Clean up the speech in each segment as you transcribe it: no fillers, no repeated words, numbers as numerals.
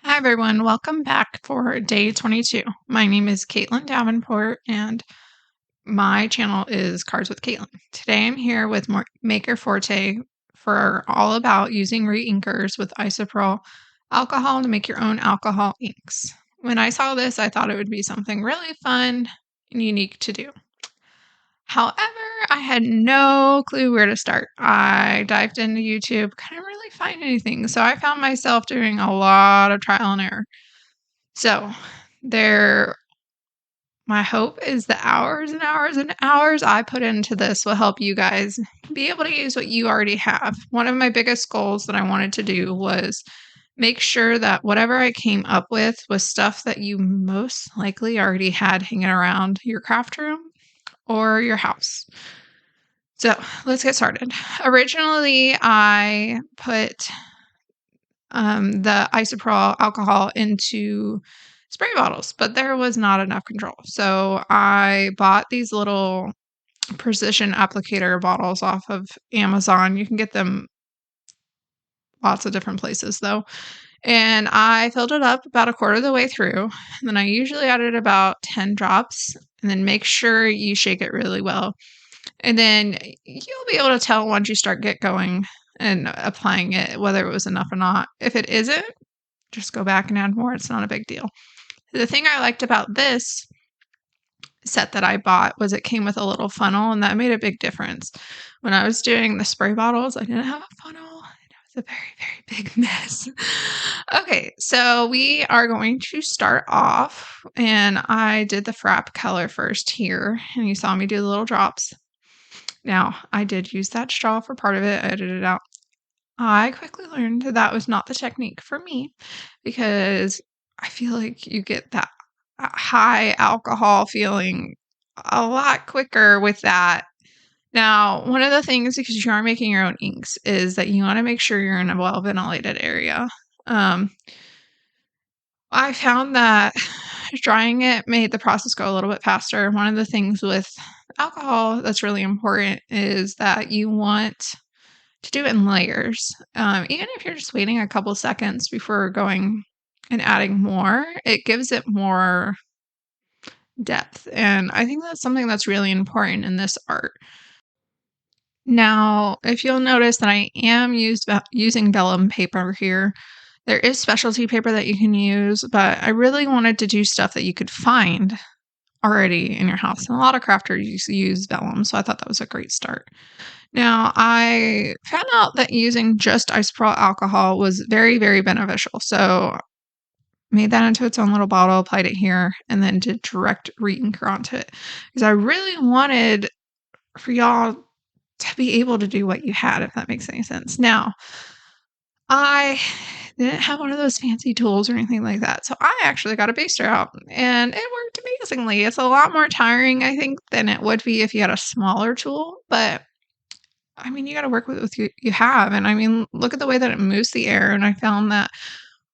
Hi everyone, welcome back for day 22. My name is Caitlin Davenport and my channel is Cards with Caitlin. Today I'm here with Maker Forte for all about using Reinkers with isopropyl alcohol to make your own alcohol inks. When I saw this, I thought it would be something really fun and unique to do. However, I had no clue where to start. I dived into YouTube, couldn't really find anything, so I found myself doing a lot of trial and error. So my hope is the hours and hours and hours I put into this will help you guys be able to use what you already have. One of my biggest goals that I wanted to do was make sure that whatever I came up with was stuff that you most likely already had hanging around your craft room or your house. So let's get started. Originally, I put the isopropyl alcohol into spray bottles, but there was not enough control. So I bought these little precision applicator bottles off of Amazon. You can get them lots of different places though. And I filled it up about a quarter of the way through. And then I usually added about 10 drops and then make sure you shake it really well. And then you'll be able to tell once you start get going and applying it, whether it was enough or not. If it isn't, just go back and add more. It's not a big deal. The thing I liked about this set that I bought was it came with a little funnel, and that made a big difference. When I was doing the spray bottles, I didn't have a funnel. It was a very, very big mess. Okay, so we are going to start off, and I did the Frappe color first here, and you saw me do the little drops. Now, I did use that straw for part of it. I edited it out. I quickly learned that was not the technique for me because I feel like you get that high alcohol feeling a lot quicker with that. Now, one of the things, because you are making your own inks, is that you want to make sure you're in a well ventilated area. I found that drying it made the process go a little bit faster. One of the things with alcohol that's really important is that you want to do it in layers. Even if you're just waiting a couple seconds before going and adding more, it gives it more depth. And I think that's something that's really important in this art. Now, if you'll notice that I am using Vellum Paper here, there is specialty paper that you can use, but I really wanted to do stuff that you could find already in your house. And a lot of crafters use vellum, so I thought that was a great start. Now, I found out that using just isopropyl alcohol was very, very beneficial. So made that into its own little bottle, applied it here, and then did direct re-inker onto it. Because I really wanted for y'all to be able to do what you had, if that makes any sense. Now, I didn't have one of those fancy tools or anything like that. So I actually got a baster out and it worked amazingly. It's a lot more tiring, I think, than it would be if you had a smaller tool. But I mean, you got to work with what you have. And I mean, look at the way that it moves the air. And I found that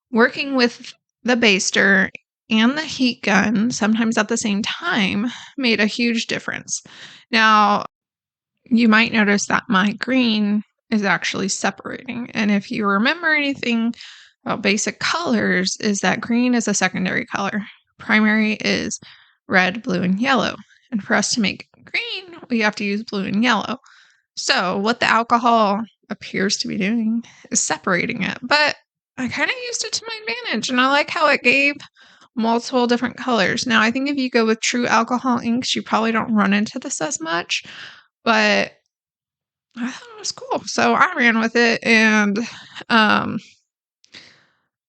working with the baster and the heat gun, sometimes at the same time, made a huge difference. Now, you might notice that my green is actually separating. And if you remember anything about basic colors, is that green is a secondary color. Primary is red, blue, and yellow. And for us to make green, we have to use blue and yellow. So what the alcohol appears to be doing is separating it. But I kind of used it to my advantage, and I like how it gave multiple different colors. Now, I think if you go with true alcohol inks, you probably don't run into this as much, but I thought it was cool. So I ran with it, and I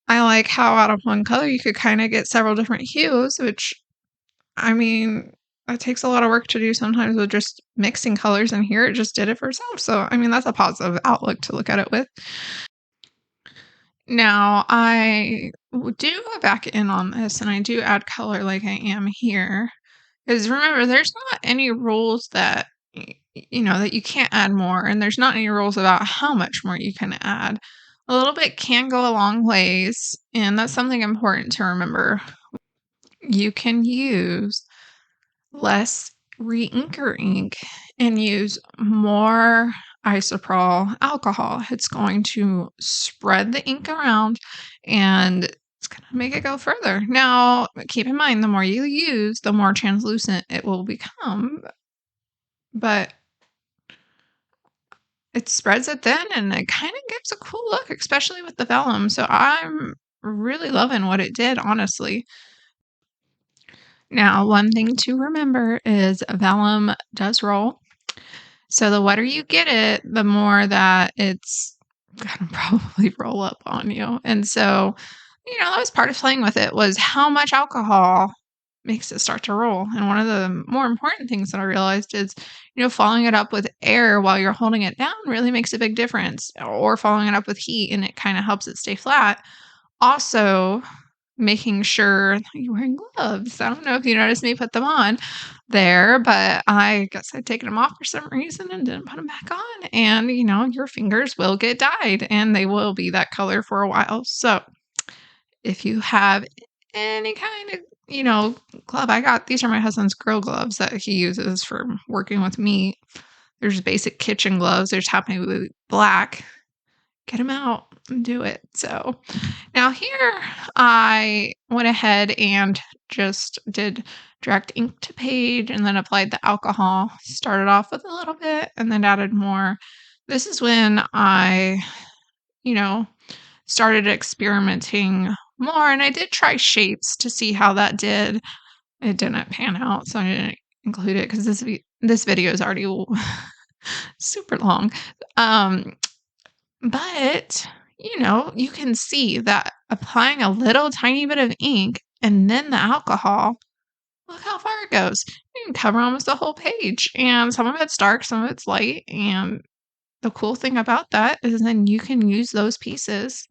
like how out of one color you could kind of get several different hues, which, I mean, it takes a lot of work to do sometimes with just mixing colors, and here it just did it for itself. So, I mean, that's a positive outlook to look at it with. Now, I do go back in on this, and I do add color like I am here. Because remember, there's not any rules that that you can't add more, and there's not any rules about how much more you can add. A little bit can go a long ways, and that's something important to remember. You can use less re-inker ink and use more isopropyl alcohol. It's going to spread the ink around, and it's going to make it go further. Now, keep in mind, the more you use, the more translucent it will become. But it spreads it thin and it kind of gives a cool look, especially with the vellum. So I'm really loving what it did, honestly. Now, one thing to remember is vellum does roll. So the wetter you get it, the more that it's gonna probably roll up on you. And so, that was part of playing with it, was how much alcohol makes it start to roll. And one of the more important things that I realized is, following it up with air while you're holding it down really makes a big difference. Or following it up with heat and it kind of helps it stay flat. Also, making sure that you're wearing gloves. I don't know if you noticed me put them on there, but I guess I'd taken them off for some reason and didn't put them back on. And, your fingers will get dyed and they will be that color for a while. So if you have any kind of, glove, these are my husband's grill gloves that he uses for working with meat. There's basic kitchen gloves. There's Happy with black. Get them out and do it. So now here I went ahead and just did direct ink to page and then applied the alcohol. Started off with a little bit and then added more. This is when I, started experimenting more, and I did try shapes to see how that did. It didn't pan out, so I didn't include it because this video is already super long. But, you can see that applying a little tiny bit of ink and then the alcohol, look how far it goes. You can cover almost the whole page. And some of it's dark, some of it's light. And the cool thing about that is then you can use those pieces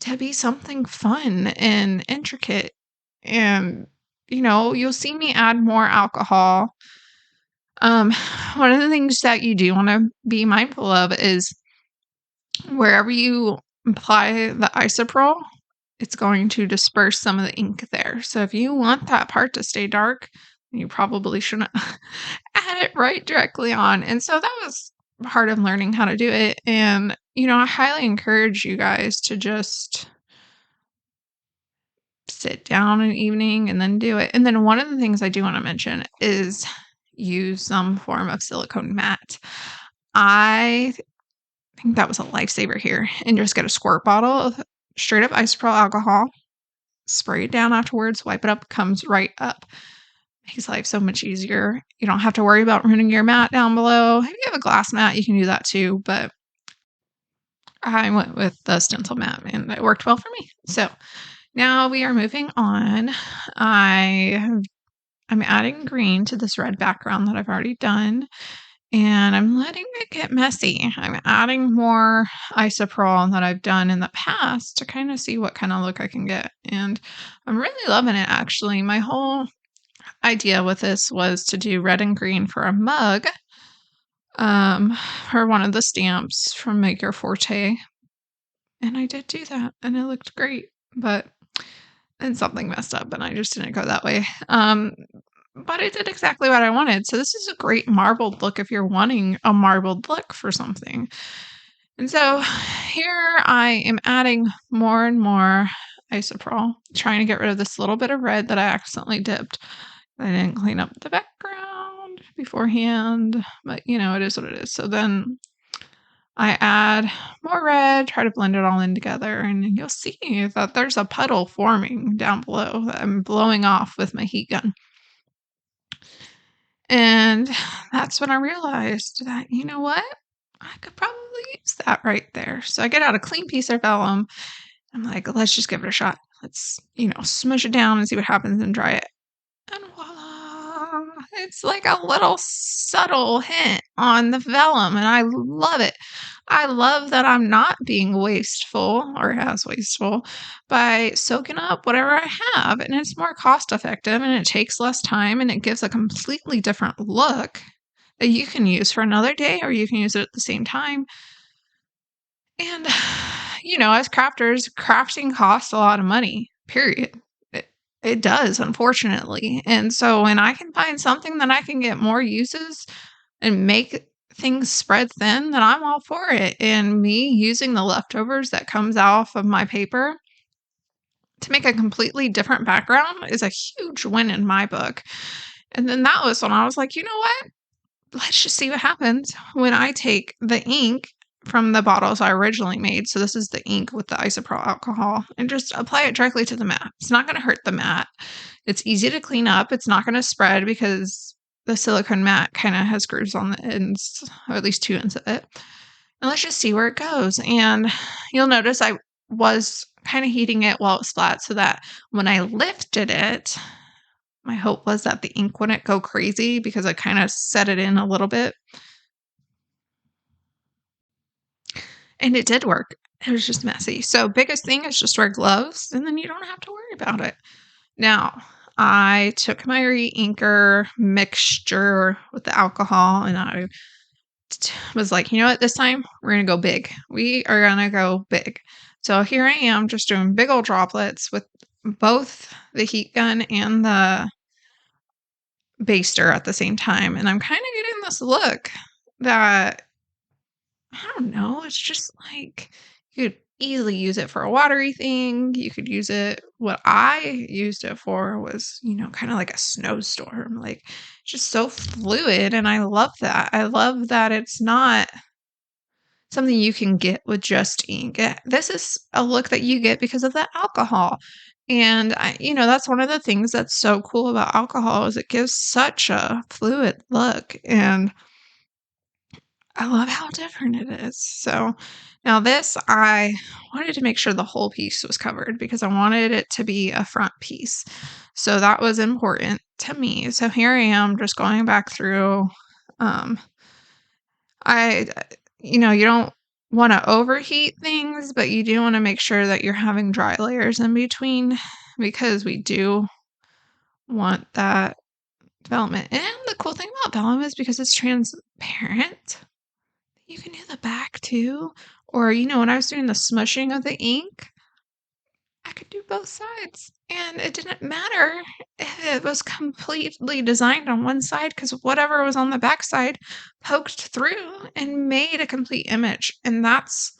to be something fun and intricate. And, you'll see me add more alcohol. One of the things that you do want to be mindful of is wherever you apply the isopropyl, it's going to disperse some of the ink there. So if you want that part to stay dark, you probably shouldn't add it right directly on. And so that was part of learning how to do it. And, I highly encourage you guys to just sit down an evening and then do it. And then one of the things I do want to mention is use some form of silicone mat. I think that was a lifesaver here. And just get a squirt bottle of straight up isopropyl alcohol, spray it down afterwards, wipe it up, comes right up. Makes life so much easier. You don't have to worry about ruining your mat down below. If you have a glass mat, you can do that too, but I went with the stencil mat and it worked well for me. So now we are moving on. I'm adding green to this red background that I've already done. And I'm letting it get messy. I'm adding more isopropyl that I've done in the past to kind of see what kind of look I can get. And I'm really loving it, actually. My whole idea with this was to do red and green for a mug for one of the stamps from Maker Forte. And I did do that, and it looked great. But then something messed up, and I just didn't go that way. But it did exactly what I wanted. So this is a great marbled look if you're wanting a marbled look for something. And so here I am adding more and more isopropyl, trying to get rid of this little bit of red that I accidentally dipped. I didn't clean up the background beforehand, but it is what it is. So then I add more red, try to blend it all in together, and you'll see that there's a puddle forming down below that I'm blowing off with my heat gun. And that's when I realized that, what? I could probably use that right there. So I get out a clean piece of vellum. I'm like, let's just give it a shot. Let's, smush it down and see what happens and dry it. And voila, it's like a little subtle hint on the vellum. And I love it. I love that I'm not being wasteful or as wasteful by soaking up whatever I have. And it's more cost effective and it takes less time and it gives a completely different look that you can use for another day or you can use it at the same time. And, as crafters, crafting costs a lot of money, period. It does, unfortunately. And so when I can find something that I can get more uses and make things spread thin, then I'm all for it. And me using the leftovers that comes off of my paper to make a completely different background is a huge win in my book. And then that was when I was like, you know what? Let's just see what happens when I take the ink from the bottles I originally made. So this is the ink with the isopropyl alcohol, and just apply it directly to the mat. It's not going to hurt the mat. It's easy to clean up. It's not going to spread because the silicone mat kind of has grooves on the ends, or at least 2 ends of it. And let's just see where it goes. And you'll notice I was kind of heating it while it was flat so that when I lifted it, my hope was that the ink wouldn't go crazy because I kind of set it in a little bit. And it did work. It was just messy. So biggest thing is just wear gloves, and then you don't have to worry about it. Now, I took my re-inker mixture with the alcohol, and I was like, you know what, this time we're going to go big. We are going to go big. So here I am just doing big old droplets with both the heat gun and the baster at the same time. And I'm kind of getting this look that, I don't know, it's just like you could easily use it for a watery thing. You could use it, what I used it for was, kind of like a snowstorm, like just so fluid. And I love that. I love that it's not something you can get with just ink. This is a look that you get because of the alcohol. And that's one of the things that's so cool about alcohol is it gives such a fluid look. And I love how different it is. So now this, I wanted to make sure the whole piece was covered because I wanted it to be a front piece. So that was important to me. So here I am just going back through. You don't want to overheat things, but you do want to make sure that you're having dry layers in between because we do want that development. And the cool thing about vellum is because it's transparent, you can do the back too. Or, when I was doing the smushing of the ink, I could do both sides. And it didn't matter if it was completely designed on one side because whatever was on the back side poked through and made a complete image. And that's,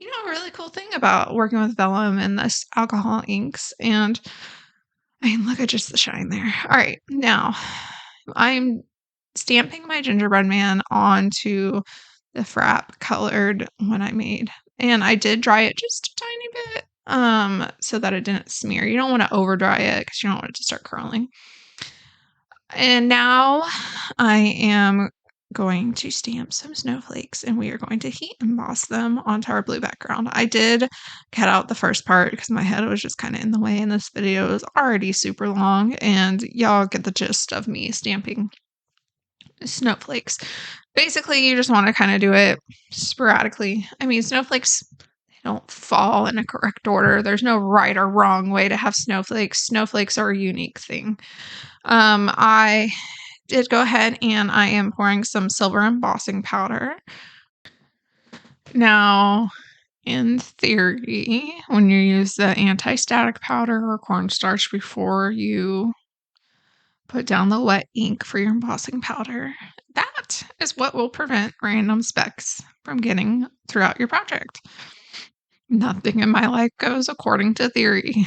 a really cool thing about working with vellum and this alcohol inks. And look at just the shine there. All right, now I'm stamping my gingerbread man onto the Frappe colored one I made. And I did dry it just a tiny bit so that it didn't smear. You don't want to over dry it because you don't want it to start curling. And now I am going to stamp some snowflakes and we are going to heat emboss them onto our blue background. I did cut out the first part because my head was just kind of in the way, and this video is already super long, and y'all get the gist of me stamping snowflakes. Basically, you just want to kind of do it sporadically. Snowflakes, they don't fall in a correct order. There's no right or wrong way to have snowflakes. Snowflakes are a unique thing. I did go ahead and I am pouring some silver embossing powder. Now, in theory, when you use the anti-static powder or cornstarch before you put down the wet ink for your embossing powder, that is what will prevent random specks from getting throughout your project. Nothing in my life goes according to theory.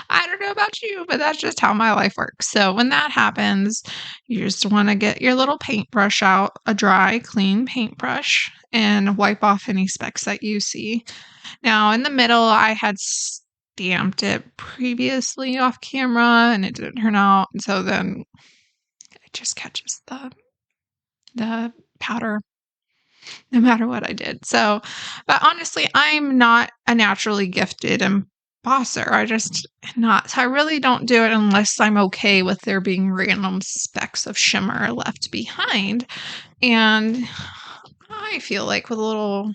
I don't know about you, but that's just how my life works. So when that happens, you just want to get your little paintbrush out, a dry, clean paintbrush, and wipe off any specks that you see. Now, in the middle, I had stamped it previously off camera, and it didn't turn out. And so then it just catches the powder no matter what I did. So, but honestly, I'm not a naturally gifted embosser. I just not. So I really don't do it unless I'm okay with there being random specks of shimmer left behind. And I feel like with a little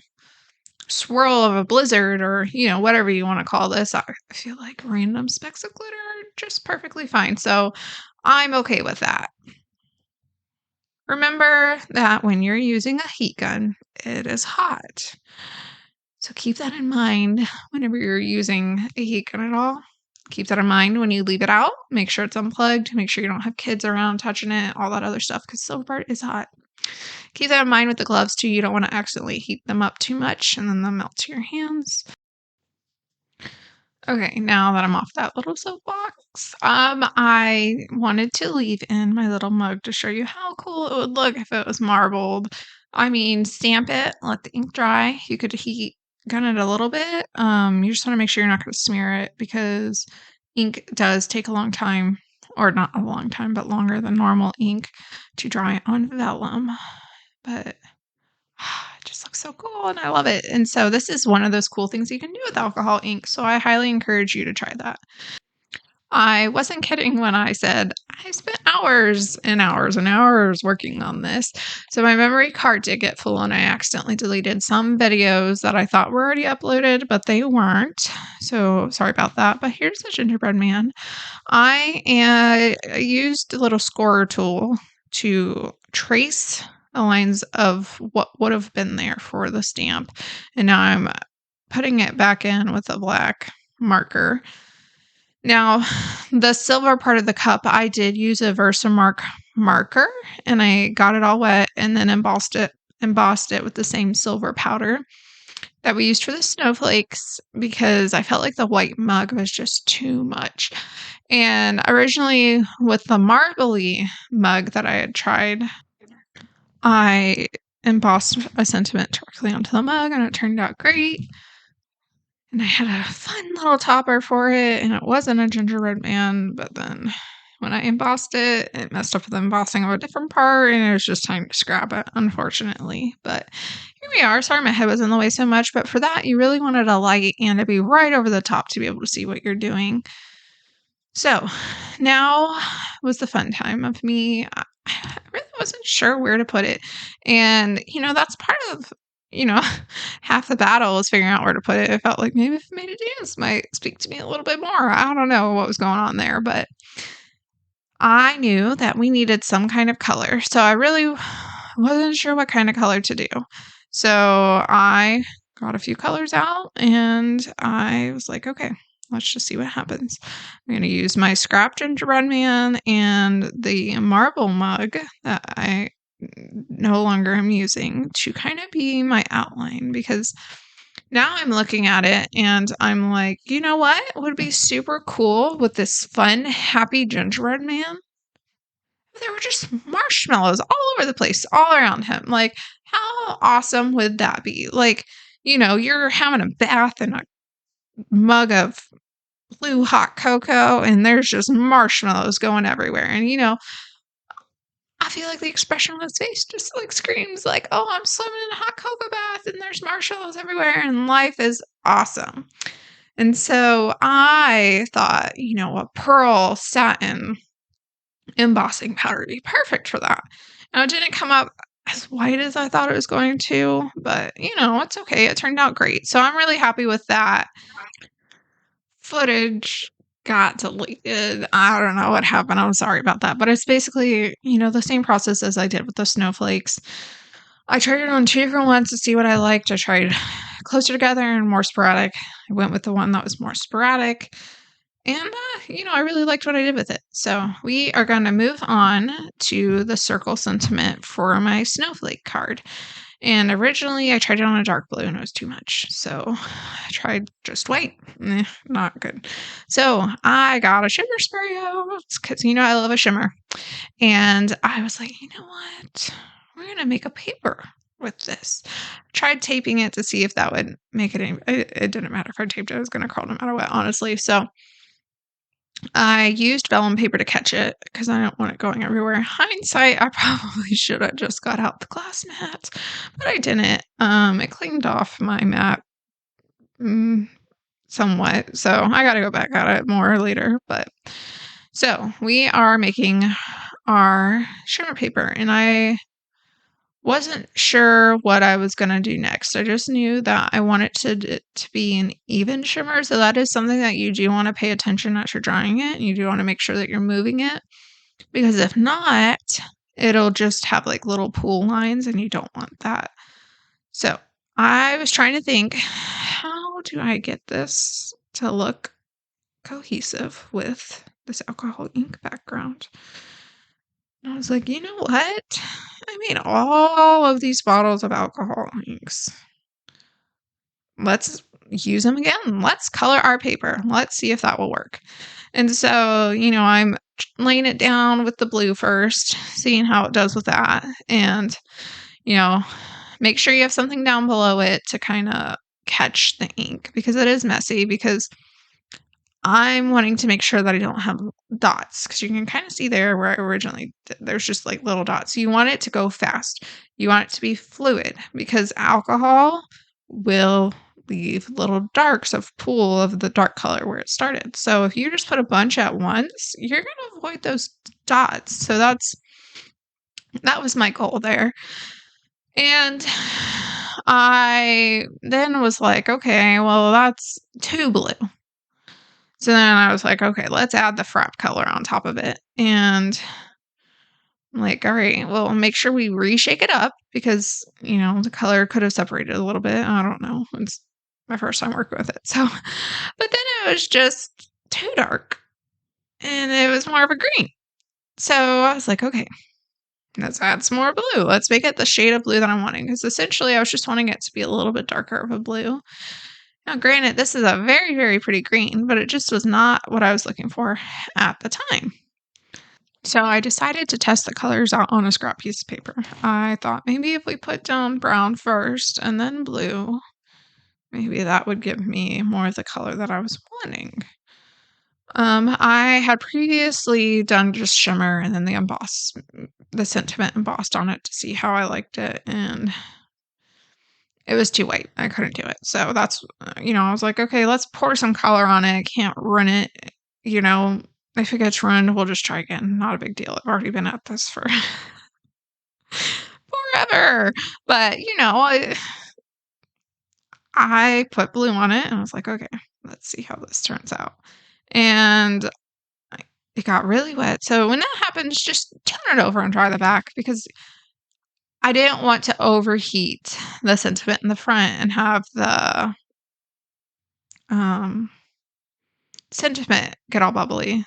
swirl of a blizzard or, whatever you want to call this, I feel like random specks of glitter are just perfectly fine. So I'm okay with that. Remember that when you're using a heat gun, it is hot. So keep that in mind whenever you're using a heat gun at all. Keep that in mind when you leave it out. Make sure it's unplugged. Make sure you don't have kids around touching it, all that other stuff, because silver part is hot. Keep that in mind with the gloves too. You don't want to accidentally heat them up too much and then they'll melt to your hands. Okay, now that I'm off that little soapbox, I wanted to leave in my little mug to show you how cool it would look if it was marbled. I mean, stamp it, let the ink dry. You could heat gun it a little bit. You just want to make sure you're not going to smear it because ink does take a long time, or not a long time, but longer than normal ink to dry on vellum. But it just looks so cool and I love it. And so this is one of those cool things you can do with alcohol ink. So I highly encourage you to try that. I wasn't kidding when I said I spent hours and hours and hours working on this. So my memory card did get full and I accidentally deleted some videos that I thought were already uploaded, but they weren't. So sorry about that. But here's the gingerbread man. I used a little scorer tool to trace the lines of what would have been there for the stamp. And now I'm putting it back in with a black marker. Now, the silver part of the cup, I did use a Versamark marker and I got it all wet and then embossed it with the same silver powder that we used for the snowflakes because I felt like the white mug was just too much. And originally with the marbly mug that I had tried, I embossed a sentiment directly onto the mug and it turned out great. And I had a fun little topper for it, and it wasn't a gingerbread man, but then when I embossed it, it messed up with the embossing of a different part, and it was just time to scrap it, unfortunately. But here we are. Sorry my head was in the way so much, but for that, you really wanted a light and to be right over the top to be able to see what you're doing. So now was the fun time of me. I really wasn't sure where to put it. And, that's part of, half the battle is figuring out where to put it. I felt like maybe if I made a dance might speak to me a little bit more. I don't know what was going on there, but I knew that we needed some kind of color. So I really wasn't sure what kind of color to do. So I got a few colors out and I was like, okay, let's just see what happens. I'm going to use my scrap gingerbread man and the marble mug that I no longer am using to kind of be my outline because now I'm looking at it and I'm like, you know what would be super cool with this fun, happy gingerbread man? There were just marshmallows all over the place, all around him. Like, how awesome would that be? Like, you're having a bath in a mug of blue hot cocoa and there's just marshmallows going everywhere. And, I feel like the expression on his face just like screams like, oh, I'm swimming in a hot cocoa bath and there's marshmallows everywhere and life is awesome. And so I thought, a pearl satin embossing powder would be perfect for that. Now, it didn't come up as white as I thought it was going to, but it's okay. It turned out great. So I'm really happy with that. Footage got deleted. I don't know what happened. I'm sorry about that. But it's basically, the same process as I did with the snowflakes. I tried it on 2 different ones to see what I liked. I tried closer together and more sporadic. I went with the one that was more sporadic. And, I really liked what I did with it. So we are going to move on to the circle sentiment for my snowflake card. And originally I tried it on a dark blue and it was too much. So I tried just white. Not good. So I got a shimmer spray out because, I love a shimmer. And I was like, you know what? We're going to make a paper with this. Tried taping it to see if that would make it any, it didn't matter if I taped it. It was going to curl no matter what, honestly. So I used vellum paper to catch it because I don't want it going everywhere. In hindsight, I probably should have just got out the glass mat, but I didn't. It cleaned off my mat somewhat, so I got to go back at it more later. But so we are making our shimmer paper, and I wasn't sure what I was going to do next. I just knew that I wanted to be an even shimmer. So that is something that you do want to pay attention as you're drying it. You do want to make sure that you're moving it because if not, it'll just have like little pool lines and you don't want that. So I was trying to think, how do I get this to look cohesive with this alcohol ink background? And I was like, you know what? I made all of these bottles of alcohol inks. Let's use them again. Let's color our paper. Let's see if that will work. And so, I'm laying it down with the blue first, seeing how it does with that. And, make sure you have something down below it to kind of catch the ink, because it is messy, because I'm wanting to make sure that I don't have dots, because you can kind of see there where I originally did. There's just like little dots. So you want it to go fast. You want it to be fluid, because alcohol will leave little darks of pool of the dark color where it started. So if you just put a bunch at once, you're going to avoid those dots. So that was my goal there. And I then was like, okay, well, that's too blue. So then I was like, okay, let's add the Frappe color on top of it. And I'm like, all right, well, make sure we reshake it up, because, the color could have separated a little bit. I don't know. It's my first time working with it. So, but then it was just too dark and it was more of a green. So I was like, okay, let's add some more blue. Let's make it the shade of blue that I'm wanting, because essentially I was just wanting it to be a little bit darker of a blue. Now, granted, this is a very, very pretty green, but it just was not what I was looking for at the time. So I decided to test the colors out on a scrap piece of paper. I thought maybe if we put down brown first and then blue, maybe that would give me more of the color that I was wanting. I had previously done just shimmer and then the sentiment embossed on it to see how I liked it, and it was too white. I couldn't do it. So that's, I was like, okay, let's pour some color on it. I can't run it, if it gets ruined, we'll just try again. Not a big deal. I've already been at this for forever. But, I put blue on it and I was like, okay, let's see how this turns out. And it got really wet. So when that happens, just turn it over and dry the back, because I didn't want to overheat the sentiment in the front and have the sentiment get all bubbly.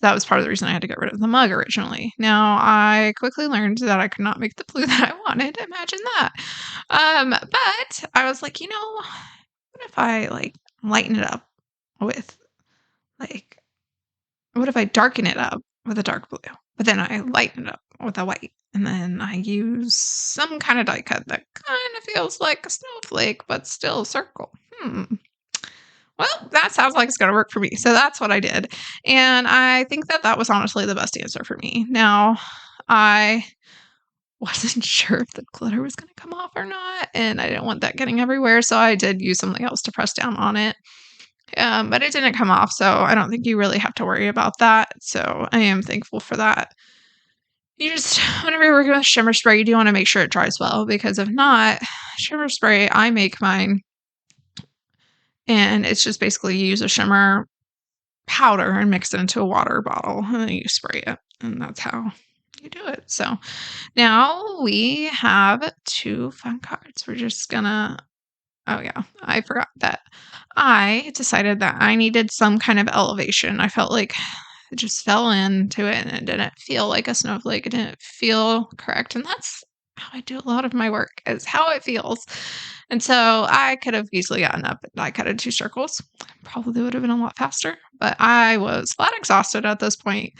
That was part of the reason I had to get rid of the mug originally. Now, I quickly learned that I could not make the blue that I wanted. Imagine that. But I was like, what if I lighten it up with what if I darken it up with a dark blue, but then I lighten it up with a white, and then I use some kind of die cut that kind of feels like a snowflake, but still a circle. Well, that sounds like it's going to work for me. So that's what I did. And I think that was honestly the best answer for me. Now, I wasn't sure if the glitter was going to come off or not, and I didn't want that getting everywhere. So I did use something else to press down on it. But it didn't come off. So I don't think you really have to worry about that. So I am thankful for that. You just, whenever you're working with shimmer spray, you do want to make sure it dries well, because if not, shimmer spray, I make mine, and it's just basically you use a shimmer powder and mix it into a water bottle, and then you spray it, and that's how you do it. So now we have 2 fun cards. We're just gonna, oh yeah, I forgot that I decided that I needed some kind of elevation. I felt like it just fell into it and it didn't feel like a snowflake. It didn't feel correct. And that's how I do a lot of my work, is how it feels. And so I could have easily gotten up and I cut 2 circles. Probably would have been a lot faster, but I was flat exhausted at this point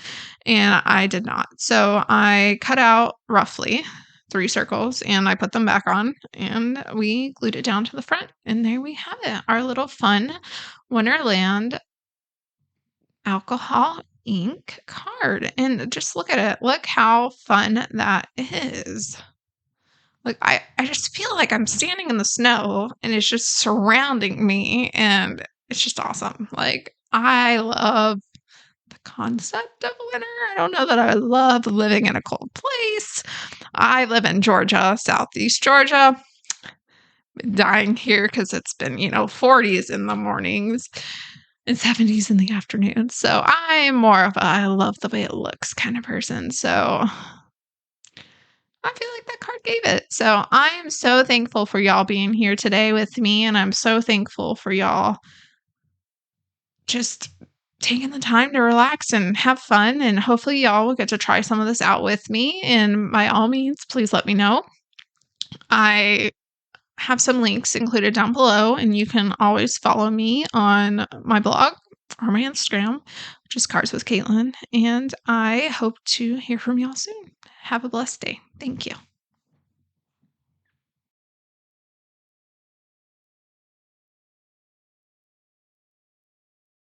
and I did not. So I cut out roughly 3 circles and I put them back on, and we glued it down to the front. And there we have it, our little fun Wonderland alcohol ink card. And just look at it. Look how fun that is. Like, I just feel like I'm standing in the snow and it's just surrounding me, and it's just awesome. Like, I love the concept of winter. I don't know that I love living in a cold place. I live in Georgia, Southeast Georgia. Been dying here because it's been, 40s in the mornings and 70s in the afternoon. So I'm more of a I love the way it looks kind of person. So I feel like that card gave it. So I am so thankful for y'all being here today with me, and I'm so thankful for y'all just taking the time to relax and have fun, and hopefully y'all will get to try some of this out with me. And by all means, please let me know. I have some links included down below, and you can always follow me on my blog or my Instagram, which is Cards with Caitlin. And I hope to hear from y'all soon. Have a blessed day. Thank you.